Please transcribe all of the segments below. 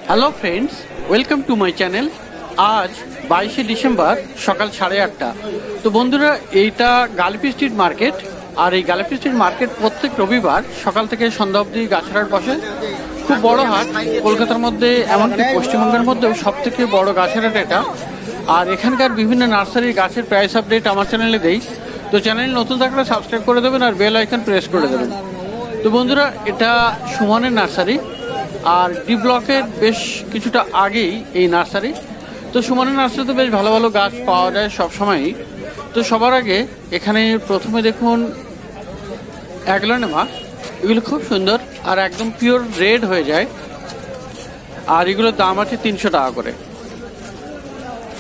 Hello friends, welcome to my channel. আজ 22শে December সকাল 8:30। তো বন্ধুরা, এইটা গালিপি স্ট্রিট মার্কেট। আর এই গালিপি স্ট্রিট মার্কেট প্রত্যেক রবিবার সকাল থেকে সন্ধ্যা অবধি গাছের হাট বসে। খুব বড় হাট, কলকাতার মধ্যে এমনকি পশ্চিমবঙ্গের মধ্যেও সব থেকে বড় গাছের হাট এটা। আর এখানকার বিভিন্ন নার্সারির গাছের প্রাইস আপডেট আমার চ্যানেলে দেই। তো চ্যানেল নতুন থাকলে সাবস্ক্রাইব করে দেবেন আর বেল আইকন প্রেস করে দেবেন। তো বন্ধুরা, এটা সুমনের নার্সারি। আর ডি ব্লকের বেশ কিছুটা আগেই এই নার্সারি। তো সুমনের নার্সারিতে বেশ ভালো ভালো গাছ পাওয়া যায় সব সময়ই। তো সবার আগে এখানে প্রথমে দেখুন অ্যাগলোনেমা। এগুলো খুব সুন্দর আর একদম পিওর রেড হয়ে যায়। আর এগুলোর দাম আছে 300 টাকা করে।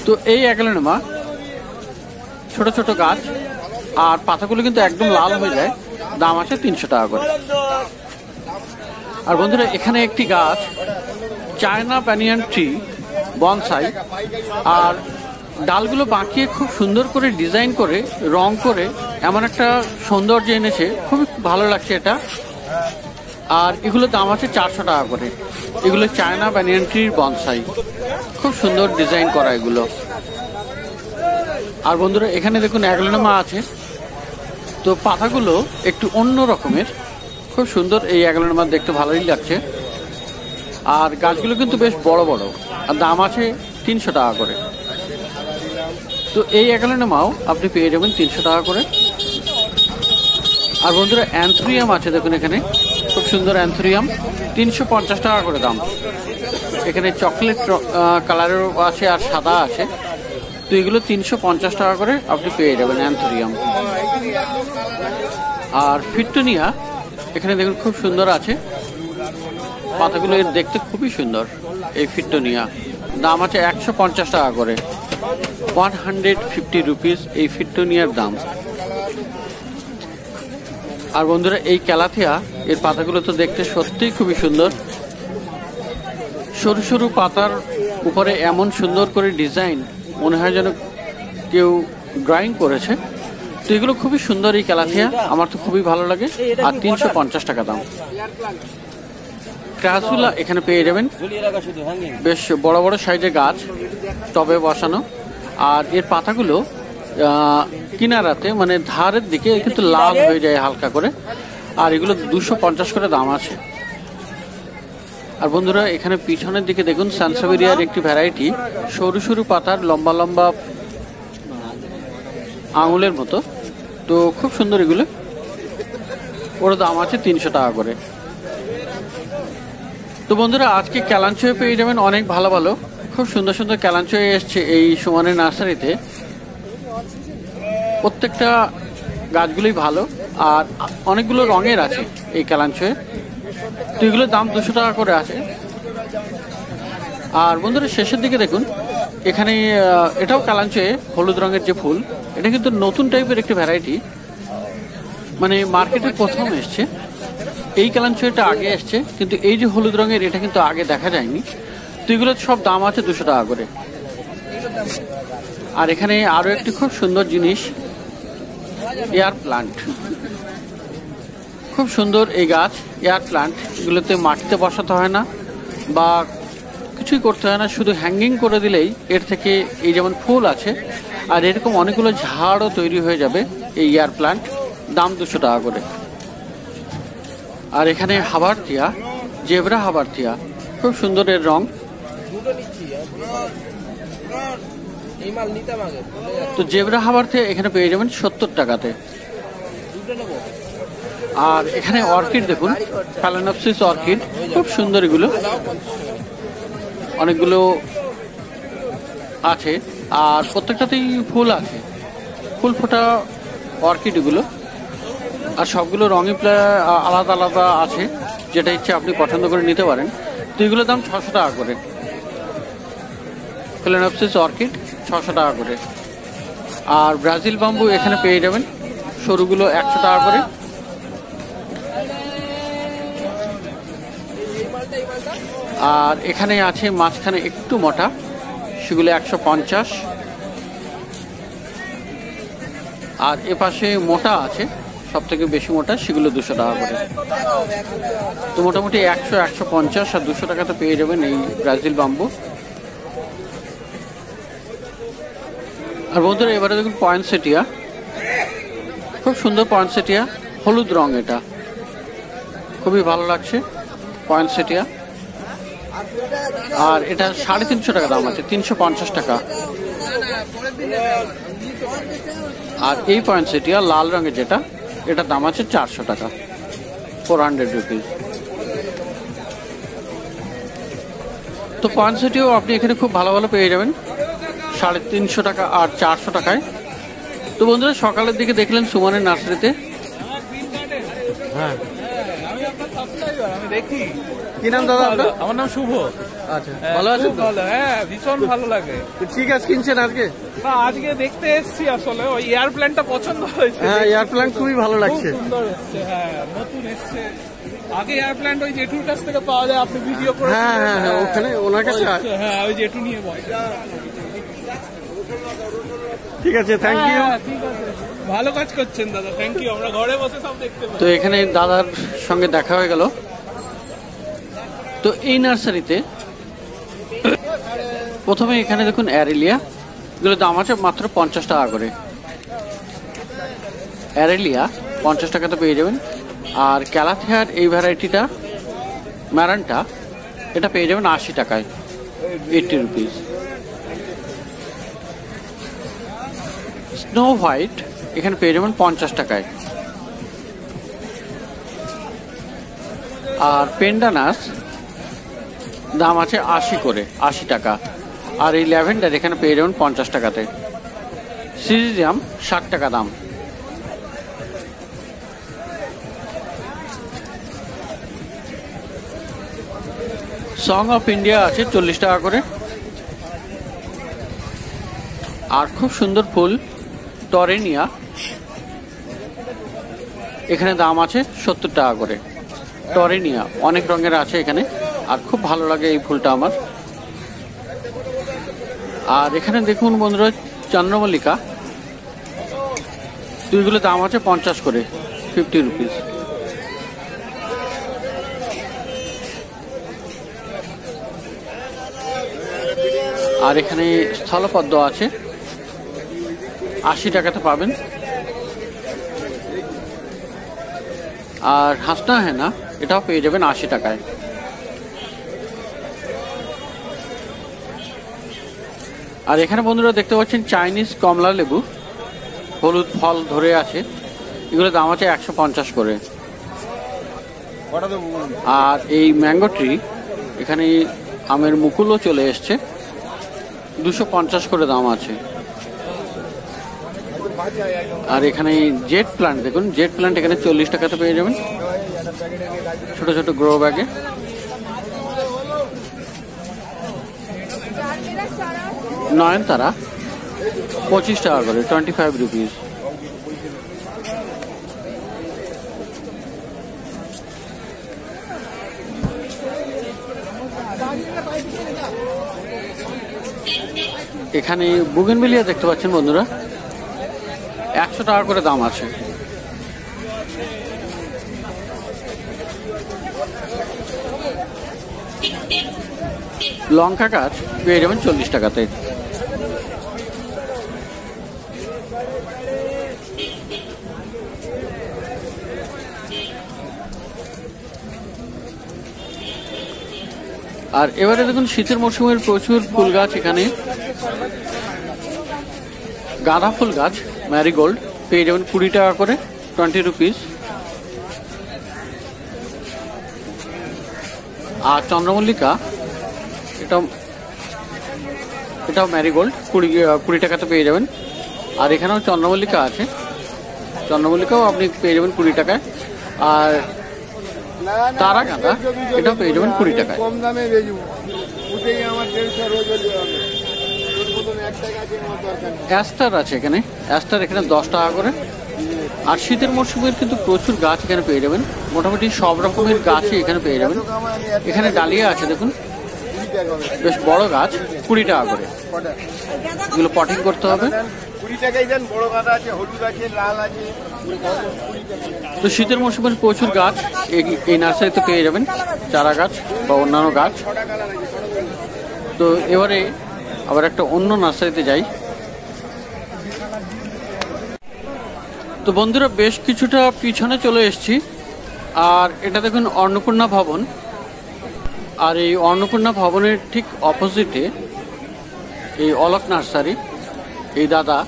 তো এই অ্যাগলোনেমা ছোট ছোট গাছ, আর পাতাগুলো কিন্তু একদম লাল হয়ে যায়। দাম আছে 300 টাকা করে। আর বন্ধুরা, এখানে একটি গাছ চায়না ব্যানিয়ান ট্রি বনসাই। আর ডালগুলো বাঁকিয়ে খুব সুন্দর করে ডিজাইন করে রং করে এমন একটা সৌন্দর্য এনেছে, খুবই ভালো লাগছে এটা। আর এগুলোর দাম আছে 400 টাকা করে। এগুলো চায়না ব্যানিয়ান ট্রির বনসাই, খুব সুন্দর ডিজাইন করা এগুলো। আর বন্ধুরা, এখানে দেখুন অ্যাগলোনেমা আছে। তো পাতাগুলো একটু অন্য রকমের, খুব সুন্দর। এই অ্যাগলোনেমা দেখতে ভালোই লাগছে। আর গাছগুলো কিন্তু বেশ বড় বড়, আর দাম আছে 300 টাকা করে। তো এই অ্যাগলোনেমাও আপনি পেয়ে যাবেন 300 টাকা করে। আর বন্ধুরা, অ্যান্থুরিয়াম আছে দেখুন এখানে, খুব সুন্দর অ্যান্থুরিয়াম, 350 টাকা করে দাম। এখানে চকলেট কালারেরও আছে আর সাদা আছে। তো এগুলো 350 টাকা করে আপনি পেয়ে যাবেন অ্যান্থুরিয়াম। আর ফিট্টোনিয়া এখানে দেখুন খুব সুন্দর আছে, পাতাগুলো দেখতে খুবই সুন্দর। এই ফিট্টোনিয়া দাম আছে 150 টাকা করে, 150 রুপিস এই ফিট্টোনিয়ার দাম। আর বন্ধুরা, এই ক্যালাথিয়া এর পাতাগুলো তো দেখতে সত্যিই খুবই সুন্দর। সরু সরু পাতার উপরে এমন সুন্দর করে ডিজাইন, মনে হয় যেন কেউ ড্রয়িং করেছে। তো এগুলো খুবই সুন্দর এই ক্যালাথিয়া, আমার তো খুবই ভালো লাগে। আর 350 টাকা দাম। ক্রাসুলা এখানে পেয়ে যাবেন, বেশ বড় বড় সাইজের গাছ, টবে বসানো। আর এর পাতাগুলো কিনারাতে মানে ধারের দিকে কিন্তু লাল হয়ে যায় হালকা করে। আর এগুলো 250 করে দাম আছে। আর বন্ধুরা, এখানে পিছনের দিকে দেখুন সানসাভেরিয়ার একটি ভ্যারাইটি, সরু সরু পাতার, লম্বা লম্বা আঙুলের মতো। তো খুব সুন্দর এগুলো, ওর দাম আছে 300 টাকা করে। তো বন্ধুরা, আজকে ক্যালাঞ্চয়ে পেয়ে যাবেন অনেক ভালো ভালো, খুব সুন্দর সুন্দর ক্যালাঞ্চয়ে এসছে এই সুমনের নার্সারিতে। প্রত্যেকটা গাছগুলোই ভালো, আর অনেকগুলো রঙের আছে এই ক্যালাঞ্চয়ে। তো এগুলোর দাম 200 টাকা করে আছে। আর বন্ধুরা, শেষের দিকে দেখুন এখানে এটাও ক্যালাঞ্চয়ে হলুদ রঙের যে ফুল, এটা কিন্তু নতুন টাইপের একটি ভ্যারাইটি, মানে মার্কেটে প্রথম এসছে। এই ক্যালাঞ্চয়েটা আগে এসছে, কিন্তু এই যে হলুদ রঙের এটা কিন্তু আগে দেখা যায়নি। তো এগুলোর সব দাম আছে 200 টাকা করে। আর এখানে আরো একটি খুব সুন্দর জিনিস, এয়ার প্লান্ট। খুব সুন্দর এই গাছ, এয়ার প্লান্ট। এগুলোতে মাটিতে বসাতে হয় না বা কিছুই করতে হয় না, শুধু হ্যাঙ্গিং করে দিলেই এর থেকে এই যেমন ফুল আছে আর এরকম অনেকগুলো ঝাড়ও তৈরি হয়ে যাবে এই এয়ার প্লান্ট। দাম 200 টাকা করে। আর এখানে হাবারথিয়া, জেব্রা হাবারথিয়া, খুব সুন্দর এর রং। তো জেব্রা হাবারথিয়া এখানে পেয়ে যাবেন 70 টাকাতে। আর এখানে অর্কিড দেখুন, ফ্যালেনোপসিস অর্কিড, খুব সুন্দর এগুলো, অনেকগুলো আছে। আর প্রত্যেকটাতেই ফুল আছে, ফুল ফোটা অর্কিড এগুলো। আর সবগুলো রঙই আলাদা আলাদা আছে, যেটা ইচ্ছে আপনি পছন্দ করে নিতে পারেন। তো এগুলোর দাম 600 টাকা করে। ফ্যালেনোপসিস অর্কিড 600 টাকা করে। আর ব্রাজিল বাম্বু এখানে পেয়ে যাবেন, সরুগুলো 100 টাকা করে। আর এখানে আছে মাঝখানে একটু মোটা, সেগুলো 150। আর এপাশে মোটা আছে, সব থেকে বেশি মোটা সেগুলো 200 টাকা করে। তো মোটামুটি 100, 150 আর 200 টাকাতে পেয়ে যাবেন এই ব্রাজিল বাম্বু। আর বন্ধুরা এবারে দেখুন পয়েন্টসেটিয়া, খুব সুন্দর পয়েন্টসেটিয়া, হলুদ রং, এটা খুবই ভালো লাগছে পয়েন্টসেটিয়া। আর এটা 350 টাকা দাম আছে, 350 টাকা। আর এই পয়েন্টসেটিয়া লাল রঙের যেটা, এটার দাম আছে 400 টাকা, 400 রুপিস। তো পয়েন্টসেটিয়াও আপনি এখানে খুব ভালো ভালো পেয়ে যাবেন 350 টাকা আর 400 টাকায়। তো বন্ধুরা সকালের দিকে দেখলেন সুমনের নার্সারিতে। হ্যাঁ, আমি দেখি। কি নাম দাদা আপনার? আমার নাম শুভ। আচ্ছা, ভালো আছেন? ভালো, হ্যাঁ, ভীষণ ভালো লাগে। কি গাছ কিনছেন আজকে? আজকে দেখতে এসেছি, আসলে ওই এয়ার প্ল্যান্টটা পছন্দ হয়েছে। হ্যাঁ, এয়ার প্ল্যান্ট খুবই ভালো লাগছে, সুন্দর এসছে। হ্যাঁ, নতুন এসছে। আগে এয়ার প্ল্যান্ট ওই জেঠুর কাছ থেকে পাওয়া যায়, আপনি ভিডিও করে। হ্যাঁ হ্যাঁ হ্যাঁ, ওখানে ওনার কাছে। হ্যাঁ, ওই জেঠু নিয়ে বসে। ঠিক আছে, থ্যাংক ইউ। ঠিক আছে, ভালো কাজ করছেন দাদা, থ্যাংক ইউ। আমরা ঘরে বসে সব দেখতে পাই। তো এখানে দাদার সঙ্গে দেখা হয়ে গেল। তো এই নার্সারিতে প্রথমে এখানে দেখুন অ্যারেলিয়া, এগুলো দাম আছে মাত্র 50 টাকা করে। অ্যারেলিয়া 50 টাকাতে পেয়ে যাবেন। আর ক্যালাথিয়ার এই ভ্যারাইটিটা, ম্যারানটা, এটা পেয়ে যাবেন 80 টাকায়, 80 রুপিস। স্নো হোয়াইট এখানে পেয়ে যাবেন 50 টাকায়। আর পেন্ডানাস দাম আছে 80 করে, 80 টাকা। আর এই ল্যাভেন্ডার এখানে পেয়ে যাবেন 50 টাকাতে। সিরিজিয়াম 60 টাকা দাম। সং অফ ইন্ডিয়া আছে 40 টাকা করে। আর খুব সুন্দর ফুল টরেনিয়া, এখানে দাম আছে 70 টাকা করে। টরেনিয়া অনেক রঙের আছে এখানে, আর খুব ভালো লাগে এই ফুলটা আমার। আর এখানে দেখুন বন্ধুরা চন্দ্রমল্লিকা, দুইগুলো দাম আছে 50 করে, 50 রুপিস। আর এখানে স্থলপদ্ম আছে 80 টাকাতে পাবেন। আর হাসনা হেনা এটাও পেয়ে যাবেন 80 টাকায়। আর এখানে বন্ধুরা দেখতে পাচ্ছেন চাইনিজ কমলা লেবু, হলুদ ফল ধরে আছে, এগুলো দাম আছে 150 করে। আর এই ম্যাঙ্গো ট্রি, এখানে আমের মুকুলও চলে এসছে, 250 করে দাম আছে। আর এখানে জেট প্ল্যান্ট দেখুন, জেট প্ল্যান্ট এখানে 40 টাকাতে পেয়ে যাবেন, ছোট ছোট গ্রো ব্যাগে। নয়নতারা 25 টাকা করে, 25 রুপিস। এখানে বুগেনভিলিয়া দেখতে পাচ্ছেন বন্ধুরা, 100 টাকা করে দাম আছে। লঙ্কা গাছ পেয়ে যাবেন 40 টাকাতে। আর এবারে দেখুন শীতের মরশুমের প্রচুর ফুল গাছ, এখানে গাঁদা ফুল গাছ ম্যারিগোল্ড পেয়ে যাবেন 20 টাকা করে, 20 রুপিস। আর চন্দ্রমল্লিকা এটাও ম্যারিগোল্ড 20 টাকাতে পেয়ে যাবেন। আর এখানেও চন্দ্রমল্লিকা আছে, চন্দ্রমল্লিকাও আপনি পেয়ে যাবেন 20 টাকায়। আর তারা গাঁদা এটাও পেয়ে যাবেন 20 টাকায়। অ্যাস্টার আছে এখানে, অ্যাস্টার এখানে 10 টাকা করে। আর শীতের মরশুমের কিন্তু প্রচুর গাছ এখানে পেয়ে যাবেন, মোটামুটি সব রকমের গাছই এখানে পেয়ে যাবেন। এখানে ডালিয়া আছে দেখুন, বেশ বড় গাছ, 20 টাকা করে। এগুলো পটিং করতে হবে। 20 টাকাই দেন, বড় গাঁদা আছে, হলুদ আছে, লাল আছে। তো শীতের মৌসুমে প্রচুর গাছ এই নার্সারিতে পেয়ে যাবেন, চারা গাছ বা অন্যান্য গাছ। তো এবারে আবার একটা অন্য নার্সারিতে যাই। তো বন্ধুরা বেশ কিছুটা পিছনে চলে এসেছি, আর এটা দেখুন অন্নপূর্ণা ভবন। আর এই অন্নপূর্ণা ভবনের ঠিক অপোজিটে এই অলোক নার্সারি। এই দাদা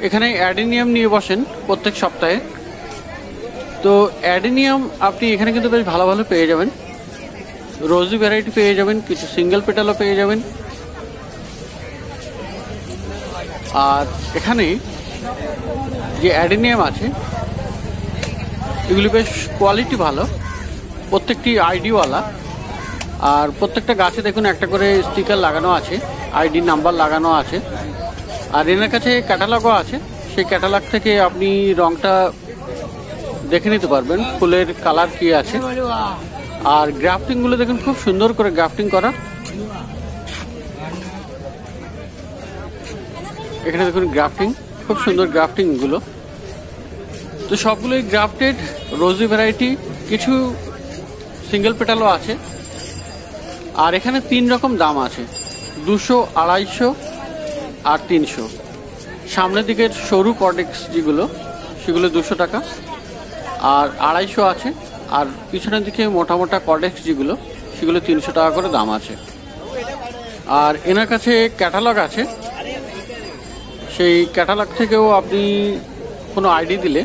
এখানে অ্যাডেনিয়াম নিয়ে বসেন প্রত্যেক সপ্তাহে। তো অ্যাডেনিয়াম আপনি এখানে কিন্তু বেশ ভালো ভালো পেয়ে যাবেন, রোজি ভ্যারাইটি পেয়ে যাবেন, কিছু সিঙ্গেল পেটালও পেয়ে যাবেন। আর এখানে যে অ্যাডেনিয়াম আছে এগুলি বেশ কোয়ালিটি ভালো, প্রত্যেকটি আইডিওয়ালা। আর প্রত্যেকটা গাছে দেখুন একটা করে স্টিকার লাগানো আছে, আইডি নাম্বার লাগানো আছে। আর এনার কাছে ক্যাটালগও আছে, সেই ক্যাটালগ থেকে আপনি রংটা দেখে নিতে পারবেন, ফুলের কালার কি আছে। আর গ্রাফটিংগুলো দেখুন খুব সুন্দর করে গ্রাফটিং করা। এখানে দেখুন গ্রাফটিং, খুব সুন্দর গ্রাফটিংগুলো। তো সবগুলোই গ্রাফটেড রোজি ভ্যারাইটি, কিছু সিঙ্গেল পেটালও আছে। আর এখানে 3 রকম দাম আছে, 200, 250 আর 300। সামনের দিকের সরু কর্ডেক্স যেগুলো সেগুলো 200 টাকা আর 250 আছে। আর পিছনের দিকে মোটা মোটা কর্ডেক্স যেগুলো সেগুলো 300 টাকা করে দাম আছে। আর এনার কাছে ক্যাটালগ আছে, সেই ক্যাটালগ থেকেও আপনি কোনো আইডি দিলে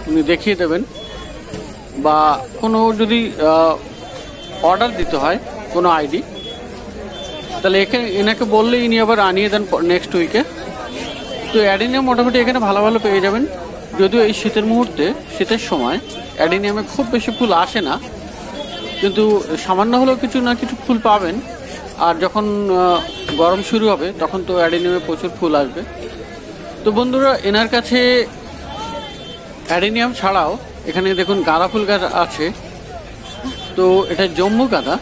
উনি দেখিয়ে দেবেন, বা কোনো যদি অর্ডার দিতে হয় কোনো আইডি, তাহলে এনাকে বললেই ইনি আবার আনিয়ে দেন নেক্সট উইকে। তো অ্যাডেনিয়াম মোটামুটি এখানে ভালো ভালো পেয়ে যাবেন। যদিও এই শীতের মুহূর্তে, শীতের সময় অ্যাডেনিয়ামে খুব বেশি ফুল আসে না, কিন্তু সামান্য হলেও কিছু না কিছু ফুল পাবেন। আর যখন গরম শুরু হবে তখন তো অ্যাডেনিয়ামে প্রচুর ফুল আসবে। তো বন্ধুরা এনার কাছে অ্যাডেনিয়াম ছাড়াও এখানে দেখুন গাঁদা ফুল গাছ আছে। তো এটা জম্মু গাঁদা,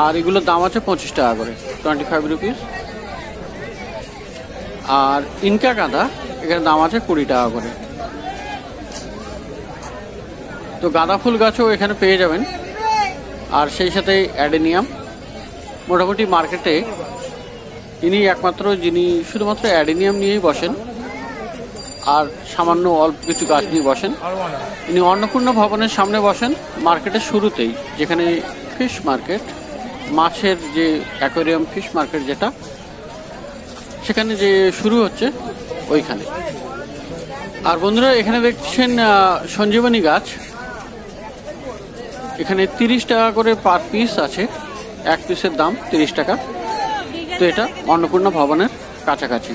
আর এগুলোর দাম আছে 25 টাকা করে, 25 রুপিস। আর ইনকা গাঁদা এখানে দাম আছে 20 টাকা করে। তো গাঁদা ফুল গাছও এখানে পেয়ে যাবেন, আর সেই সাথে অ্যাডেনিয়াম। মোটামুটি মার্কেটে ইনি একমাত্র যিনি শুধুমাত্র অ্যাডেনিয়াম নিয়েই বসেন, আর সামান্য অল্প কিছু গাছ নিয়ে বসেন। ইনি অন্নপূর্ণা ভবনের সামনে বসেন, মার্কেটের শুরুতেই, যেখানে ফিশ মার্কেট, মাছের যে অ্যাকোয়ারিয়াম ফিশ মার্কেট যেটা, সেখানে যে শুরু হচ্ছে ওইখানে। আর বন্ধুরা এখানে দেখছেন সঞ্জীবনী গাছ, এখানে 30 টাকা করে পার পিস আছে, এক পিসের দাম 30 টাকা। তো এটা অন্নপূর্ণা ভবনের কাছাকাছি।